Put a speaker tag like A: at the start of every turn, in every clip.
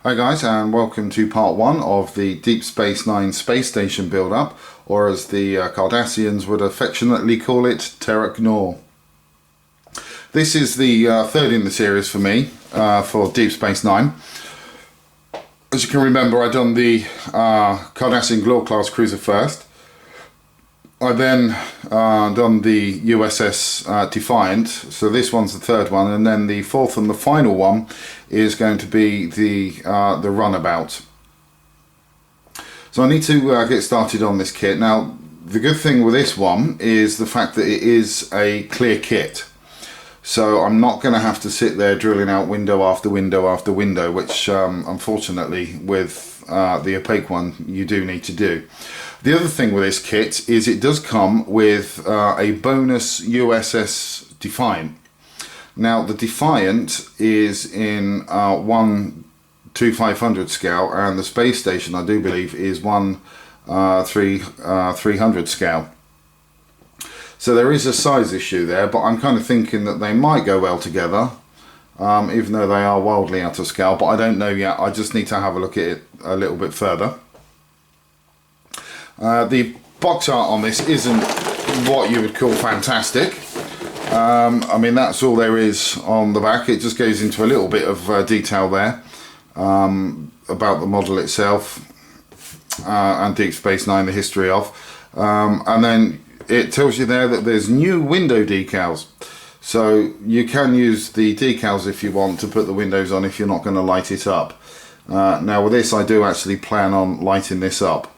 A: Hi guys, and welcome to part 1 of the Deep Space Nine space station build-up, or as the Cardassians would affectionately call it, Terok Nor. This is the third in the series for me, for Deep Space Nine. As you can remember, I'd done the Cardassian Glor class cruiser first. I then done the USS Defiant, so this one's the third one, and then the fourth and the final one is going to be the Runabout. So I need to get started on this kit. Now, the good thing with this one is the fact that it is a clear kit. So I'm not going to have to sit there drilling out window after window after window, which unfortunately with the opaque one you do need to do. The other thing with this kit is it does come with a bonus USS Defiant. Now the Defiant is in 1:500 scale, and the space station I do believe is 1:300 scale. So there is a size issue there, but I'm kind of thinking that they might go well together, even though they are wildly out of scale, but I don't know yet. I just need to have a look at it a little bit further. The box art on this isn't what you would call fantastic. I mean, that's all there is on the back. It just goes into a little bit of detail there about the model itself and Deep Space Nine, the history of. And then it tells you there that there's new window decals. So you can use the decals if you want to put the windows on if you're not going to light it up. Now with this I do actually plan on lighting this up.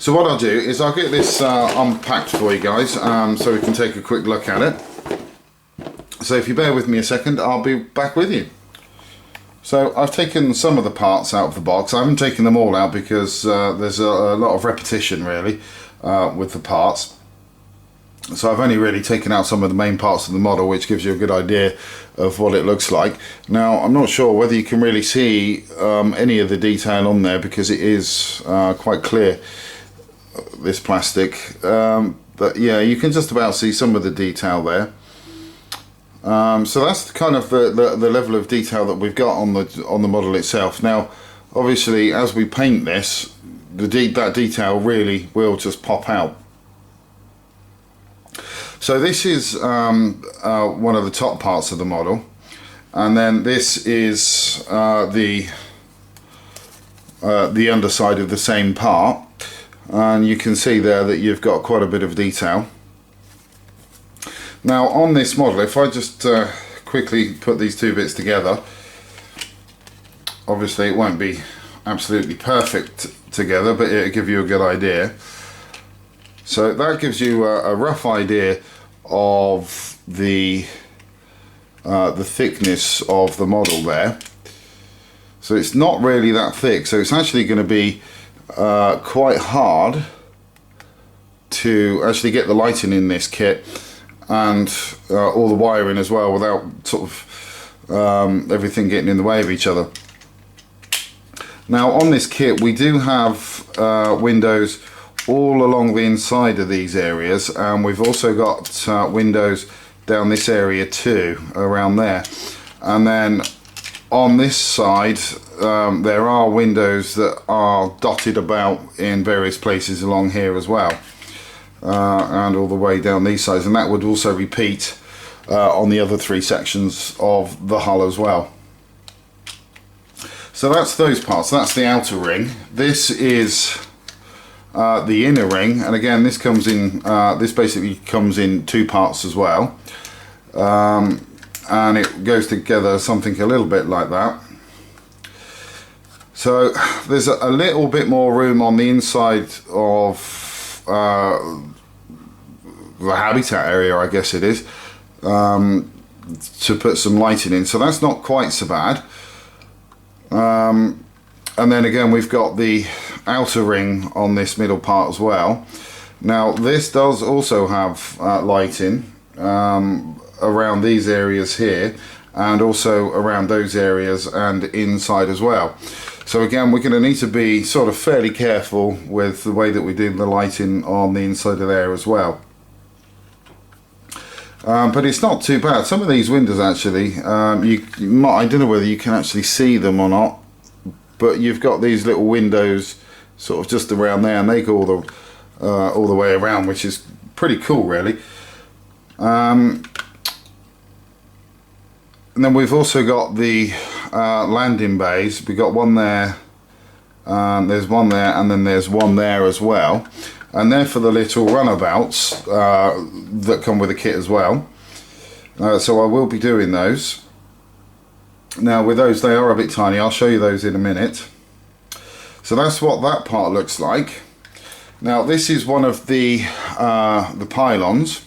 A: So what I'll do is I'll get this unpacked for you guys so we can take a quick look at it. So if you bear with me a second, I'll be back with you. So I've taken some of the parts out of the box. I haven't taken them all out because there's a lot of repetition really with the parts. So I've only really taken out some of the main parts of the model, which gives you a good idea of what it looks like. Now I'm not sure whether you can really see any of the detail on there because it is quite clear, this plastic, but yeah, you can just about see some of the detail there. So that's kind of the level of detail that we've got on the model itself. Now obviously as we paint this, that detail really will just pop out. So this is one of the top parts of the model, and then this is the underside of the same part, and you can see there that you've got quite a bit of detail. Now on this model, if I just quickly put these two bits together, obviously it won't be absolutely perfect together, but it'll give you a good idea. So that gives you a rough idea of the thickness of the model there. So it's not really that thick, so it's actually going to be quite hard to actually get the lighting in this kit and all the wiring as well without sort of everything getting in the way of each other. Now on this kit we do have windows all along the inside of these areas, and we've also got windows down this area too, around there. And then on this side there are windows that are dotted about in various places along here as well, and all the way down these sides, and that would also repeat on the other three sections of the hull as well. So that's those parts. That's the outer ring. This is the inner ring, and again this comes in this basically comes in two parts as well, and it goes together something a little bit like that. So there's a little bit more room on the inside of the habitat area, I guess it is, to put some lighting in, so that's not quite so bad. And then again, we've got the outer ring on this middle part as well. Now this does also have lighting around these areas here, and also around those areas and inside as well. So again, we're going to need to be sort of fairly careful with the way that we do the lighting on the inside of there as well. But it's not too bad. Some of these windows actually, I don't know whether you can actually see them or not, but you've got these little windows sort of just around there, and they go all the way around, which is pretty cool, really. And then we've also got the landing bays. We've got one there, there's one there, and then there's one there as well. And they're for the little runabouts that come with the kit as well. So I will be doing those. Now with those, they are a bit tiny. I'll show you those in a minute. So that's what that part looks like. Now this is one of the pylons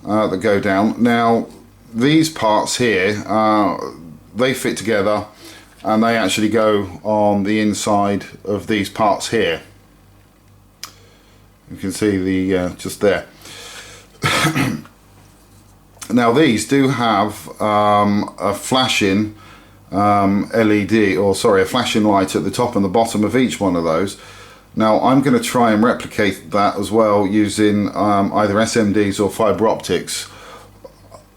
A: that go down. Now these parts here, they fit together, and they actually go on the inside of these parts here. You can see the just there. Now these do have a flashing LED, or sorry, a flashing light at the top and the bottom of each one of those. Now I'm going to try and replicate that as well using either SMDs or fibre optics.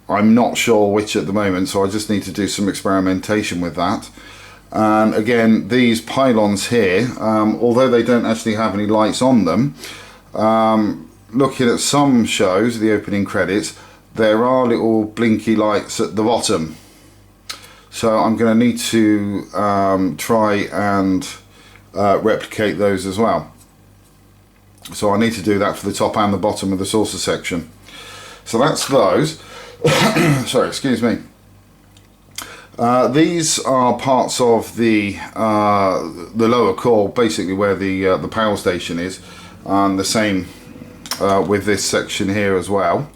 A: I'm not sure which at the moment, so I just need to do some experimentation with that. And again, these pylons here, although they don't actually have any lights on them, looking at some shows, the opening credits, there are little blinky lights at the bottom. So I'm going to need to try and replicate those as well. So I need to do that for the top and the bottom of the saucer section. So that's those. Sorry, excuse me. These are parts of the lower core, basically where the power station is, and the same with this section here as well.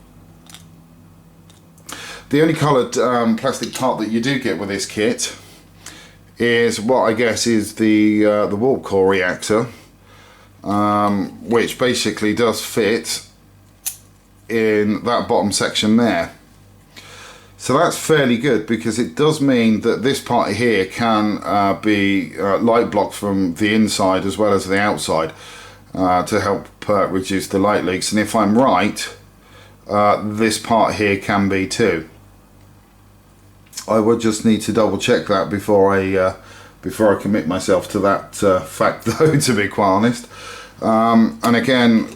A: The only coloured plastic part that you do get with this kit is what I guess is the warp core reactor, which basically does fit in that bottom section there. So that's fairly good, because it does mean that this part here can be light blocked from the inside as well as the outside to help reduce the light leaks. And if I'm right, this part here can be too. I would just need to double check that before I commit myself to that fact, though, to be quite honest. And again,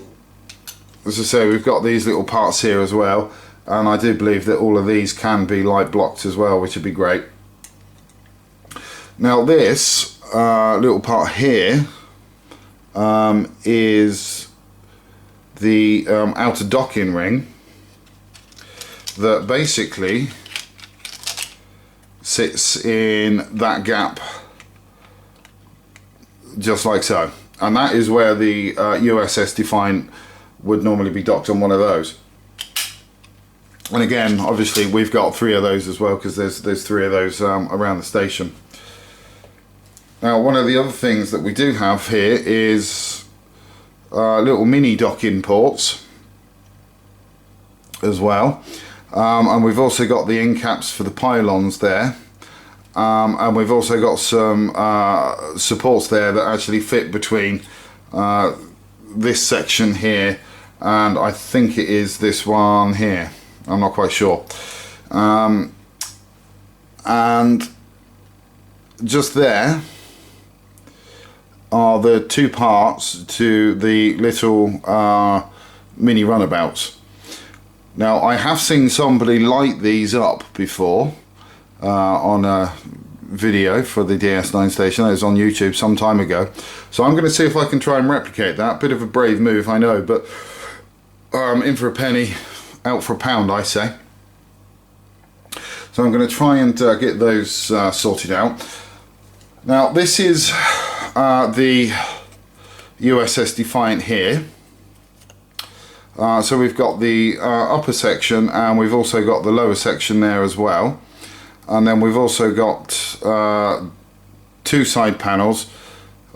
A: as I say, we've got these little parts here as well, and I do believe that all of these can be light blocked as well, which would be great. Now this little part here is the outer docking ring that basically sits in that gap, just like so, and that is where the USS Defiant would normally be docked on one of those. And again, obviously we've got 3 of those as well, because there's 3 of those around the station. Now one of the other things that we do have here is little mini docking ports as well. And we've also got the end caps for the pylons there, and we've also got some supports there that actually fit between this section here, and I think it is this one here, I'm not quite sure. And just there are the 2 parts to the little mini runabouts. Now I have seen somebody light these up before on a video for the DS9 station. That was on YouTube some time ago. So I'm going to see if I can try and replicate that. Bit of a brave move, I know, but in for a penny, out for a pound, I say. So I'm going to try and get those sorted out. Now this is the USS Defiant here. So we've got the upper section, and we've also got the lower section there as well. And then we've also got 2 side panels.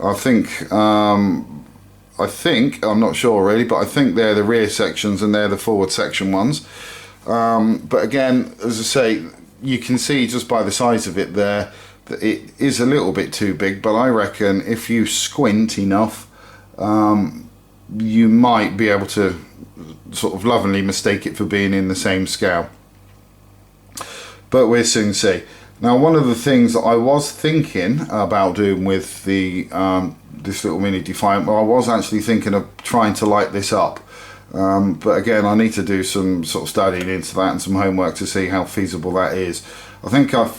A: I think, I'm not sure really, but I think they're the rear sections and they're the forward section ones. But again, as I say, you can see just by the size of it there that it is a little bit too big, but I reckon if you squint enough, you might be able to sort of lovingly mistake it for being in the same scale. But we'll soon see. Now, one of the things that I was thinking about doing with the this little mini Defiant, well, I was actually thinking of trying to light this up. But again, I need to do some sort of studying into that and some homework to see how feasible that is. I think I've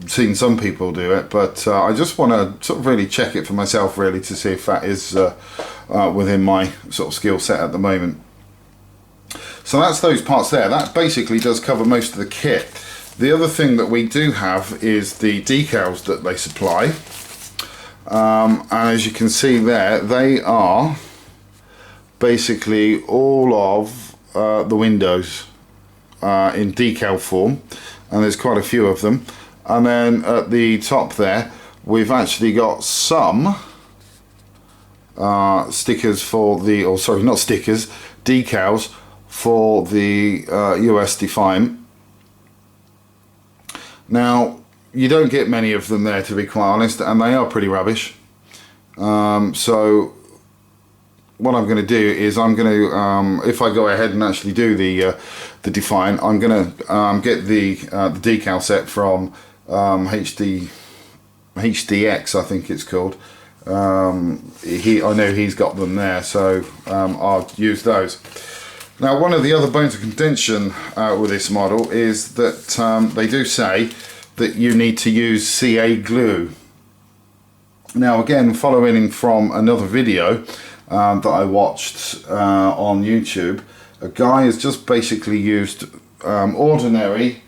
A: seen some people do it, but I just want to sort of really check it for myself, really, to see if that is within my sort of skill set at the moment. So that's those parts there. That basically does cover most of the kit. The other thing that we do have is the decals that they supply. And as you can see there, they are basically all of the windows in decal form, and there's quite a few of them. And then at the top there, we've actually got some stickers for the, or sorry, not stickers, decals for the US Defiant. Now, you don't get many of them there, to be quite honest, and they are pretty rubbish. So what I'm going to do is I'm going to, if I go ahead and actually do the Defiant, I'm going to get the decal set from HDX, I think it's called. I know he's got them there, so I'll use those. Now, one of the other bones of contention with this model is that they do say that you need to use CA glue. Now, again, following from another video that I watched on YouTube, a guy has just basically used ordinary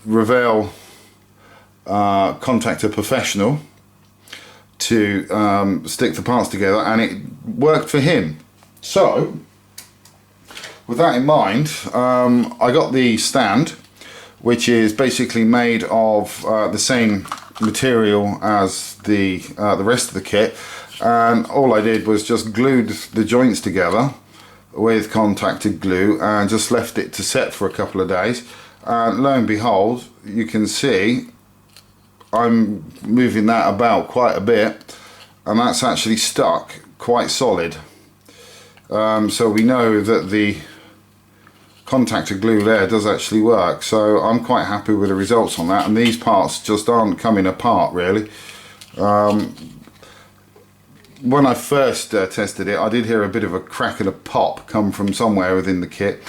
A: Revell Contactor Professional to stick the parts together, and it worked for him. So, with that in mind, I got the stand, which is basically made of the same material as the rest of the kit, and all I did was just glued the joints together with contacted glue and just left it to set for a couple of days, and lo and behold, you can see I'm moving that about quite a bit, and that's actually stuck quite solid. So we know that the contactor glue there does actually work, so I'm quite happy with the results on that, and these parts just aren't coming apart really. When I first tested it, I did hear a bit of a crack and a pop come from somewhere within the kit,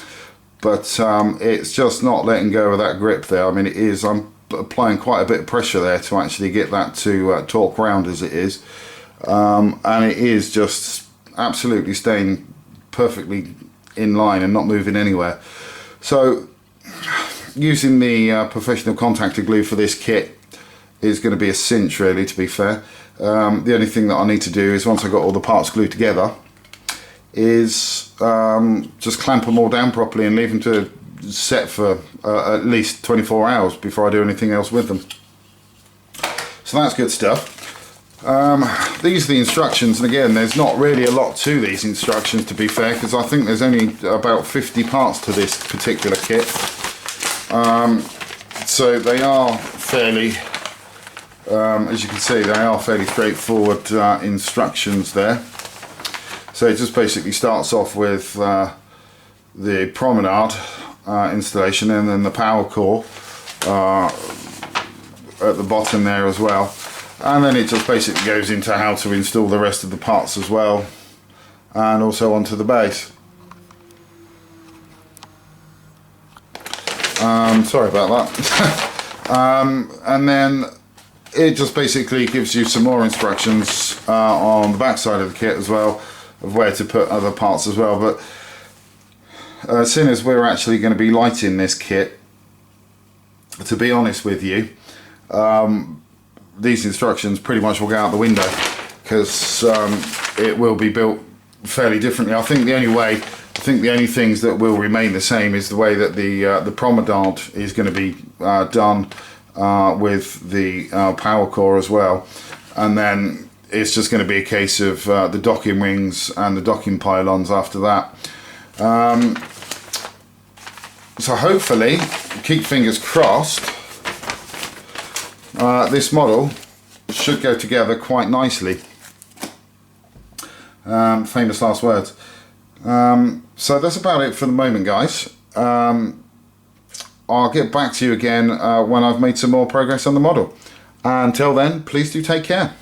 A: but it's just not letting go of that grip there. I mean, it is, I'm applying quite a bit of pressure there to actually get that to torque round as it is, and it is just absolutely staying perfectly in line and not moving anywhere. So using the professional contactor glue for this kit is going to be a cinch really, to be fair. The only thing that I need to do is, once I've got all the parts glued together, is just clamp them all down properly and leave them to set for at least 24 hours before I do anything else with them. So that's good stuff. These are the instructions, and again, there's not really a lot to these instructions, to be fair, because I think there's only about 50 parts to this particular kit. So they are fairly, as you can see, they are fairly straightforward instructions there. So it just basically starts off with the promenade installation, and then the power core at the bottom there as well. And then it just basically goes into how to install the rest of the parts as well, and also onto the base. Sorry about that. And then it just basically gives you some more instructions on the back side of the kit as well, of where to put other parts as well. But seeing as we're actually going to be lighting this kit, to be honest with you, these instructions pretty much will go out the window, because it will be built fairly differently. I think the only things that will remain the same is the way that the promenade is going to be done with the power core as well, and then it's just going to be a case of the docking rings and the docking pylons after that. So hopefully, keep fingers crossed, this model should go together quite nicely. Famous last words. So that's about it for the moment, guys. I'll get back to you again when I've made some more progress on the model. Until then, please do take care.